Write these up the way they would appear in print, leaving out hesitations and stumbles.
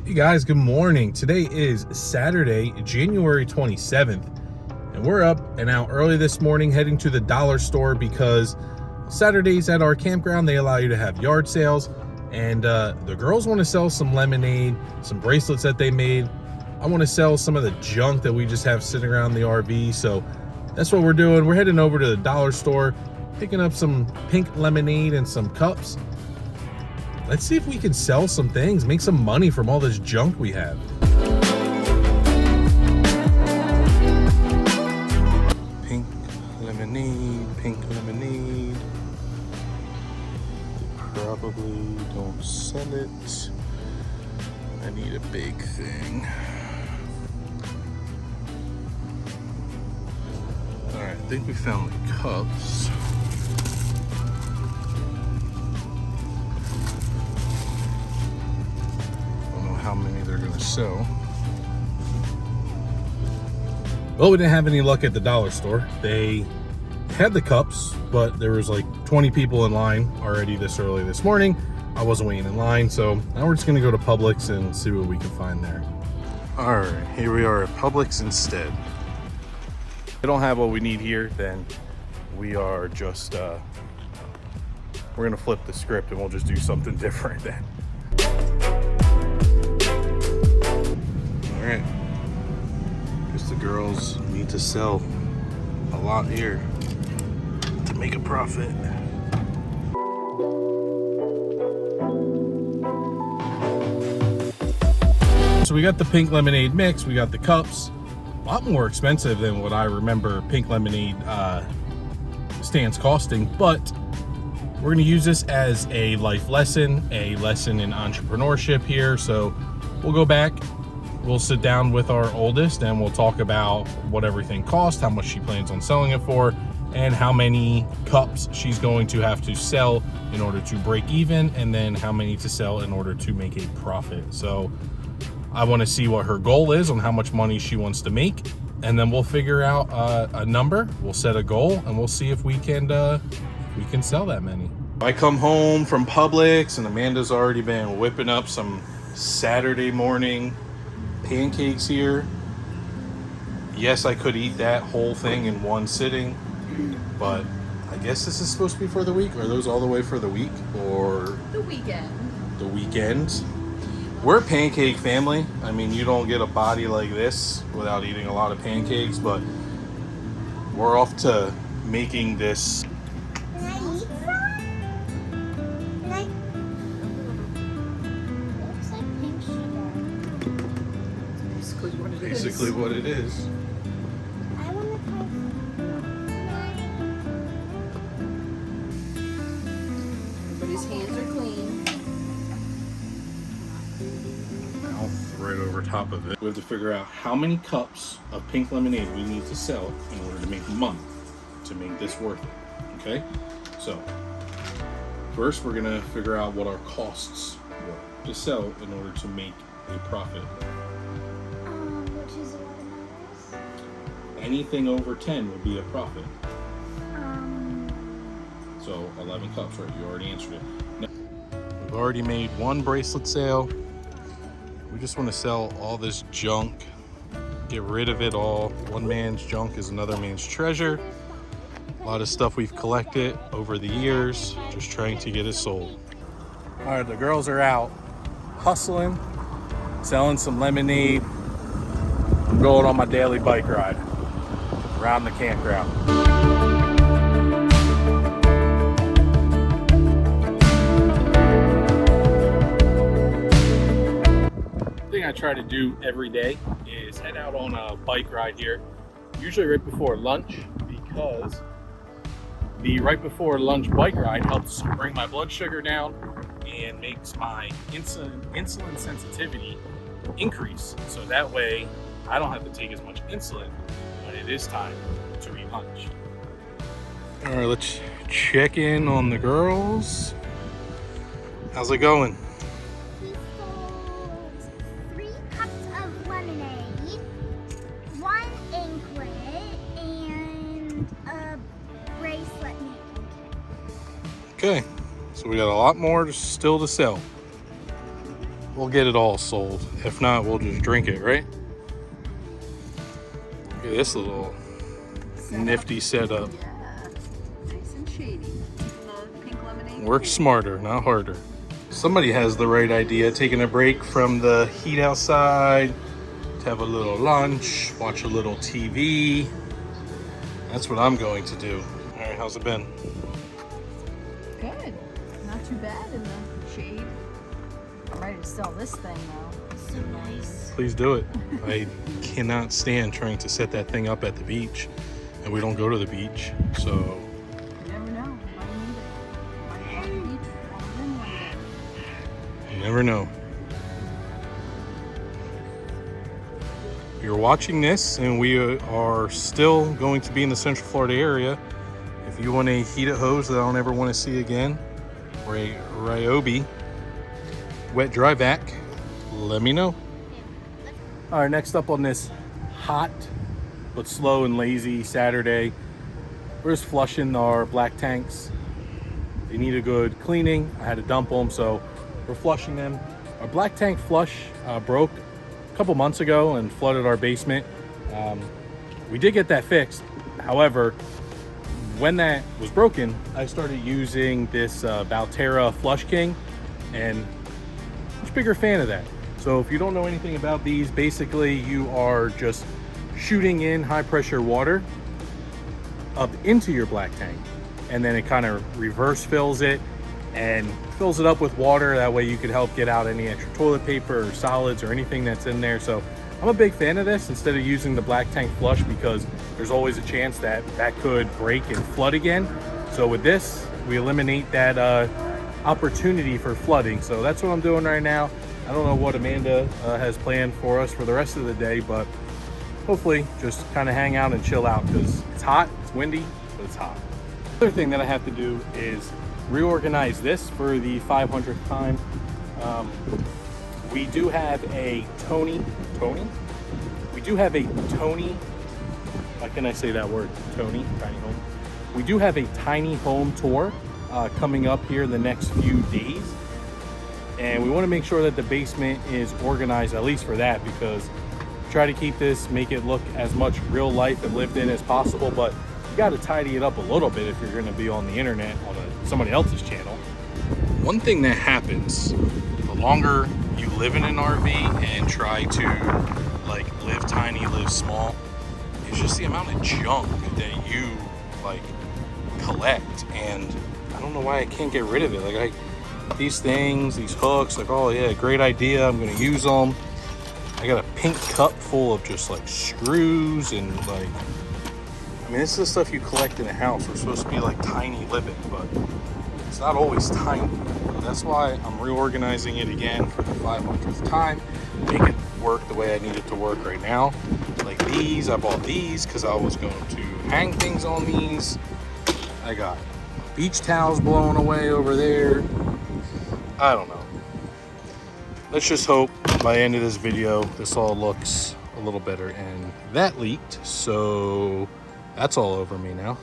Hey guys, good morning. Today is Saturday, January 27th, and we're up and out early this morning heading to the dollar store because Saturdays at our campground, they allow you to have yard sales, and the girls want to sell some lemonade, some bracelets that they made. I want to sell some of the junk that we just have sitting around the RV, so that's what we're doing. We're heading over to the dollar store, picking up some pink lemonade and some cups. Let's see if we can sell some things, make some money from all this junk we have. Pink lemonade, pink lemonade. They probably don't sell it. I need a big thing. All right, I think we found the cups. How many they're gonna sell. Well, we didn't have any luck at the dollar store. They had the cups, but there was like 20 people in line already this early this morning. I wasn't waiting in line, so now we're just gonna go to Publix and see what we can find there. All right, here we are at Publix instead. If we don't have what we need here, then we are just we're gonna flip the script and we'll just do something different then. Alright, guess the girls need to sell a lot here to make a profit. So we got the pink lemonade mix, we got the cups, a lot more expensive than what I remember pink lemonade stands costing, but we're gonna use this as a life lesson, a lesson in entrepreneurship here. So we'll go back, we'll sit down with our oldest and we'll talk about what everything costs, how much she plans on selling it for, and how many cups she's going to have to sell in order to break even, and then how many to sell in order to make a profit. So I want to see what her goal is on how much money she wants to make, and then we'll figure out a number, we'll set a goal, and we'll see if we can sell that many. I come home from Publix and Amanda's already been whipping up some Saturday morning pancakes here. Yes, I could eat that whole thing in one sitting, but I guess this is supposed to be for the week. Are those all the way for the week or the weekend? The weekend. We're a pancake family. I mean, you don't get a body like this without eating a lot of pancakes, but we're off to making this. Can I eat some? Can I? Looks like pink sugar. Basically what it is. Basically what it is. I want to try. Everybody's hands are clean. Mouth right over top of it. We have to figure out how many cups of pink lemonade we need to sell in order to make money, to make this worth it. Okay? So, first we're gonna figure out what our costs were to sell in order to make a profit. Which is $11. Anything over 10 would be a profit. Um. So 11 cups, right? You already answered it. Now, we've already made one bracelet sale. We just want to sell all this junk, get rid of it all. One man's junk is another man's treasure. A lot of stuff we've collected over the years, just trying to get it sold. All right, the girls are out hustling, selling some lemonade. I'm going on my daily bike ride around the campground. I try to do every day is head out on a bike ride here, usually right before lunch, because the right before lunch bike ride helps bring my blood sugar down and makes my insulin sensitivity increase. So that way I don't have to take as much insulin when it is time to eat lunch. All right, let's check in on the girls. How's it going? Okay, so we got a lot more still to sell. we'll get it all sold. If not, we'll just drink it, right? Look at this little nifty setup. Yeah. Nice and shady. The pink lemonade. Work smarter, not harder. Somebody has the right idea, taking a break from the heat outside to have a little lunch, watch a little TV. That's what I'm going to do. All right, how's it been? Good. Not too bad in the shade. I'm ready to sell this thing though. So nice. Please do it. I cannot stand trying to set that thing up at the beach, and we don't go to the beach, so. You never know. Might need it. Might go to the beach. Might win one day. You never know. You're watching this, and we are still going to be in the Central Florida area. If you want a heated hose that I don't ever want to see again, or a Ryobi wet dry vac, let me know. All right, next up on this hot but slow and lazy Saturday, we're just flushing our black tanks. They need a good cleaning. I had to dump them, so we're flushing them. Our black tank flush broke a couple months ago and flooded our basement. We did get that fixed. However, when that was broken, I started using this Valterra Flush King, and much bigger fan of that. So if you don't know anything about these, basically you are just shooting in high pressure water up into your black tank, and then it kind of reverse fills it and fills it up with water. That way you could help get out any extra toilet paper or solids or anything that's in there. So I'm a big fan of this instead of using the black tank flush, because there's always a chance that that could break and flood again. So with this, we eliminate that opportunity for flooding. So that's what I'm doing right now. I don't know what Amanda has planned for us for the rest of the day, but hopefully just kind of hang out and chill out, because it's hot, it's windy, but it's hot. The other thing that I have to do is reorganize this for the 500th time. We do have a Tony? We do have a Tony, how can I say that word? Tony, tiny home. We do have a tiny home tour coming up here in the next few days. And we want to make sure that the basement is organized, at least for that, because try to keep this, make it look as much real life and lived in as possible, but you got to tidy it up a little bit if you're going to be on the internet on somebody else's channel. One thing that happens, the longer you live in an RV and try to like live tiny, live small, is just the amount of junk that you like collect. And I don't know why I can't get rid of it. Like these things, these hooks, like, oh yeah, great idea, I'm gonna use them. I got a pink cup full of just like screws and like, I mean, this is the stuff you collect in a house. We're supposed to be like tiny living, but it's not always tiny. That's why I'm reorganizing it again for the 500th time, make it work the way I need it to work right now. Like these, I bought these because I was going to hang things on these. I got beach towels blowing away over there. I don't know. Let's just hope by the end of this video, this all looks a little better. And that leaked, so that's all over me now.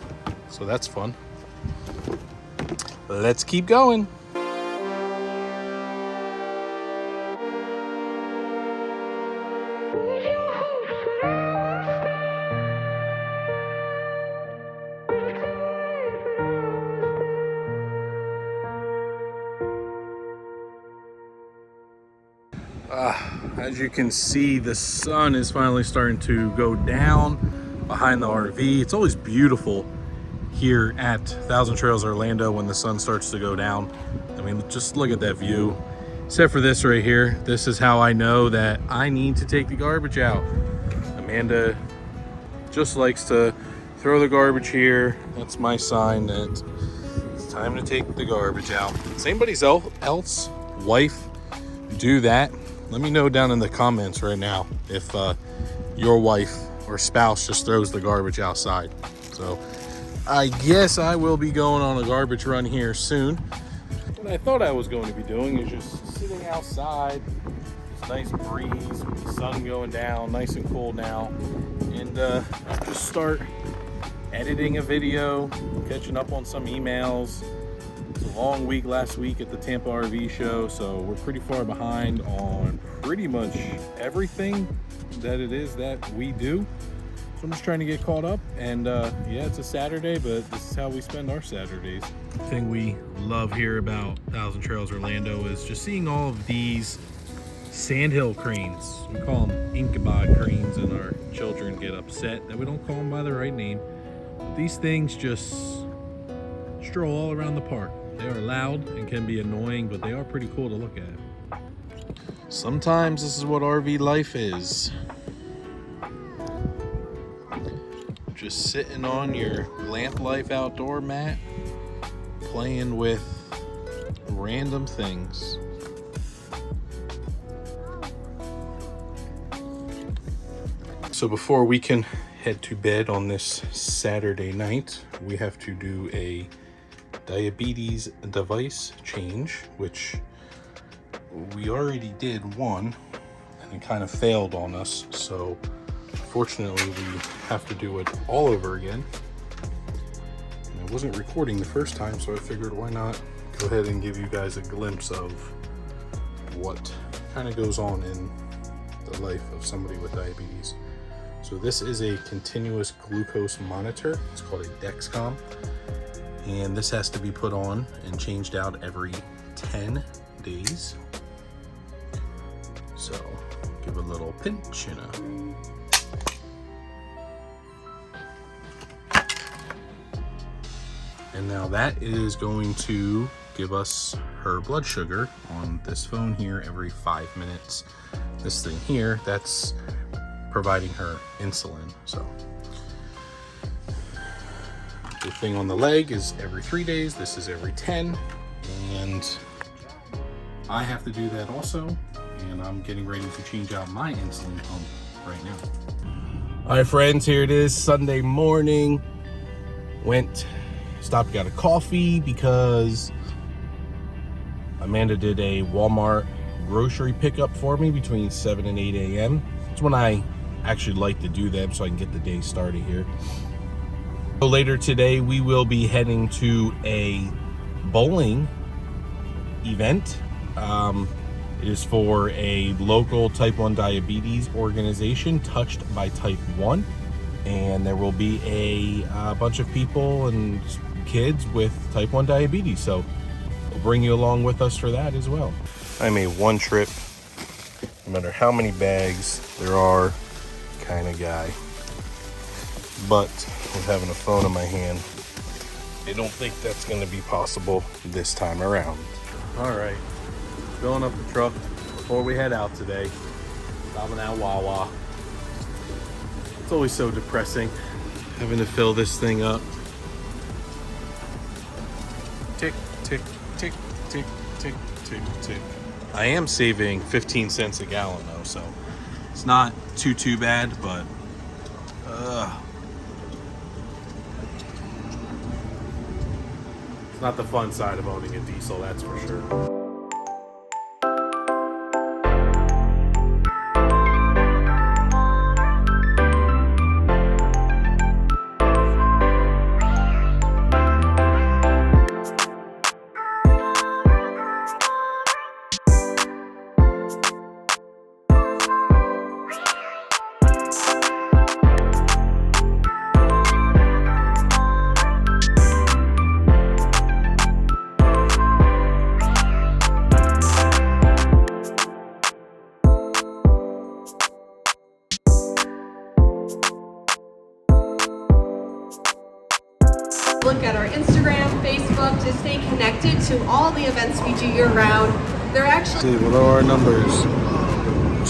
So that's fun. Let's keep going. As you can see, the sun is finally starting to go down behind the RV. It's always beautiful here at Thousand Trails Orlando when the sun starts to go down. I mean, just look at that view. Except for this right here. This is how I know that I need to take the garbage out. Amanda just likes to throw the garbage here. That's my sign that it's time to take the garbage out. Does anybody else wife do that? Let me know down in the comments right now if your wife or spouse just throws the garbage outside. So I guess I will be going on a garbage run here soon. What I thought I was going to be doing is just sitting outside, this nice breeze with the sun going down, nice and cool now, and just start editing a video, catching up on some emails, It's a long week last week at the Tampa RV show, so we're pretty far behind on pretty much everything that it is that we do. So I'm just trying to get caught up, and yeah, it's a Saturday, but this is how we spend our Saturdays. The thing we love here about Thousand Trails Orlando is just seeing all of these sandhill cranes. We call them Ichabod cranes, and our children get upset that we don't call them by the right name. But these things just stroll all around the park. They are loud and can be annoying, but they are pretty cool to look at. Sometimes this is what RV life is. Just sitting on your Lamp Life outdoor mat, playing with random things. So before we can head to bed on this Saturday night, we have to do a diabetes device change, which we already did one and it kind of failed on us. So fortunately we have to do it all over again. And I wasn't recording the first time, so I figured why not go ahead and give you guys a glimpse of what kind of goes on in the life of somebody with diabetes. So this is a continuous glucose monitor. It's called a Dexcom. And this has to be put on and changed out every 10 days. So give a little pinch and and now that is going to give us her blood sugar on this phone here every 5 minutes. This thing here, that's providing her insulin. So the thing on the leg is every 3 days. This is every 10, and I have to do that also. And I'm getting ready to change out my insulin pump right now. All right, friends, here it is, Sunday morning. Stopped, got a coffee because Amanda did a Walmart grocery pickup for me between 7 and 8 a.m. It's when I actually like to do them so I can get the day started here. So later today we will be heading to a bowling event. It is for a local type 1 diabetes organization, Touched by Type 1, and there will be a bunch of people and kids with type 1 diabetes, so we'll bring you along with us for that as well. I'm a one trip, no matter how many bags there are kind of guy, but with having a phone in my hand, I don't think that's going to be possible this time around. All right, filling up the truck before we head out today. Stopping at Wawa. It's always so depressing having to fill this thing up. Tick, tick, tick, tick, tick, tick, tick. I am saving 15 cents a gallon though, so it's not too bad, but it's not the fun side of owning a diesel, that's for sure. Look at our Instagram, Facebook to stay connected to all the events we do year round. They're actually... What are our numbers?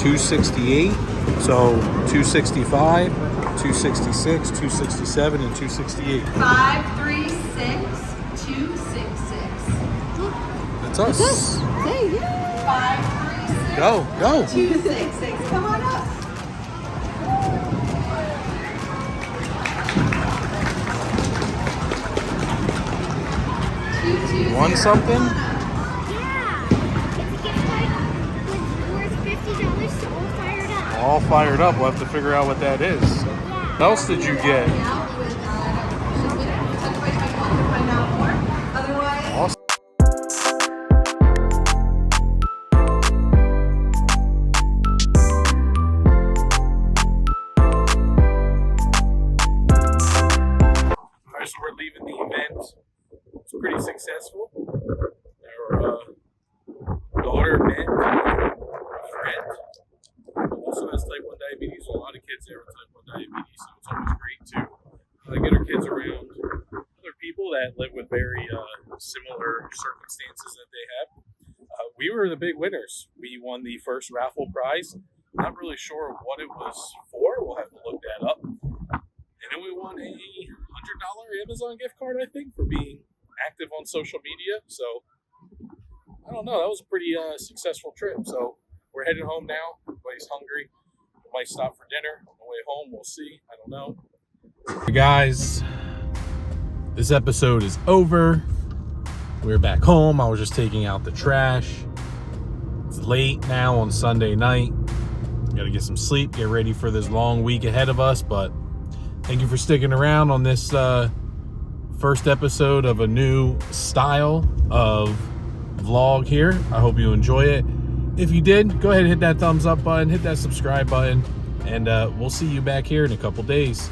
268, so 265, 266, 267, and 268. 536 266. That's us. Hey, yeah. 536 Go. 266. Come on up. Won something? Yeah. It's a gift card worth $50, so all fired up. All fired up. We'll have to figure out what that is. Yeah. What else did you get? Awesome. pretty successful. Our daughter met a friend who also has type 1 diabetes. A lot of kids there with type 1 diabetes, so it's always great to get our kids around other people that live with very similar circumstances that they have. We were the big winners. We won the first raffle prize. Not really sure what it was for. We'll have to look that up. And then we won a $100 Amazon gift card, I think, for being active on social media. So, I don't know. That was a pretty successful trip. So, we're heading home now. Everybody's hungry. We might stop for dinner on the way home. We'll see. I don't know. Hey guys, this episode is over. We're back home. I was just taking out the trash. It's late now on Sunday night. Gotta get some sleep, get ready for this long week ahead of us. But thank you for sticking around on this first episode of a new style of vlog here. I hope you enjoy it. If you did, go ahead and hit that thumbs up button, hit that subscribe button, and we'll see you back here in a couple days.